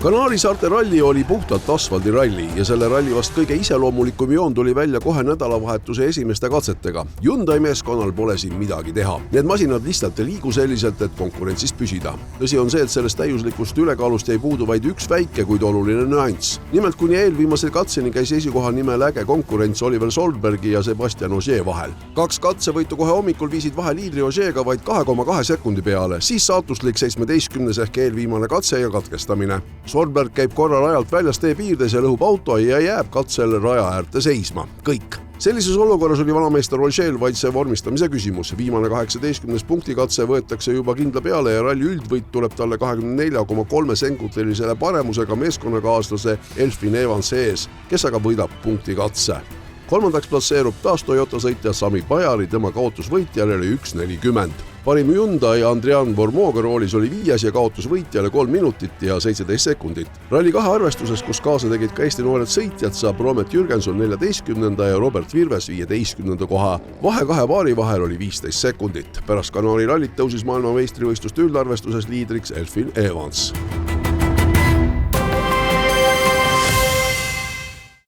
Kanaari saarte ralli oli puhtalt asfaldiralli ja selle ralli vast kõige iseloomulikum joon tuli välja kohe nädalavahetuse esimeste katsetega. Hyundai meeskonnal pole siin midagi teha. Need masinad lihtsalt ei liigu selliselt, et konkurentsis püsida. Tõsi on see, et sellest täiuslikust ülekaalust jäi puudu vaid üks väike, kuid oluline nüanss. Nimelt kuni eelviimasel katseni käis esikohal nimel äge konkurents Oliver Solbergi ja Sebastian Ogier vahel. 2 katsevõitu kohe hommikul viisid vahe liidri Ogier'ga vaid 2,2 sekundi peale, siis saatuslik 17. ehk eelviimane katse ja katkestamine. Solberg käib korra rajalt väljas tee piirdes ja lõhub auto ja jääb katsel raja äärde seisma. Kõik. Sellises olukorras oli vanameister Ogier'l vaid see vormistamise küsimus. Viimane 18. punktikatse võetakse juba kindla peale ja ralli üldvõit tuleb talle 24,3 sekundisele paremusega meeskonnakaaslase Elfyn Evansi ees, kes aga võidab punktikatse. 3. platseerub taas Toyota sõitja Sami Bajari, tema kaotusvõitjale oli 1.40. Parim Hyundai Andrian Vormoga roolis oli 5. ja kaotusvõitjale 3 minutit ja 17 sekundit. Ralli 2 arvestuses, kus kaasa tegid ka Eesti noored sõitjad, saab Romet Jürgenson 14. ja Robert Virves 15. koha. Vahe 2 paari vahel oli 15 sekundit. Pärast Kanaari rallit tõusis maailmameistrivõistluste üldarvestuses liidriks Elfyn Evans.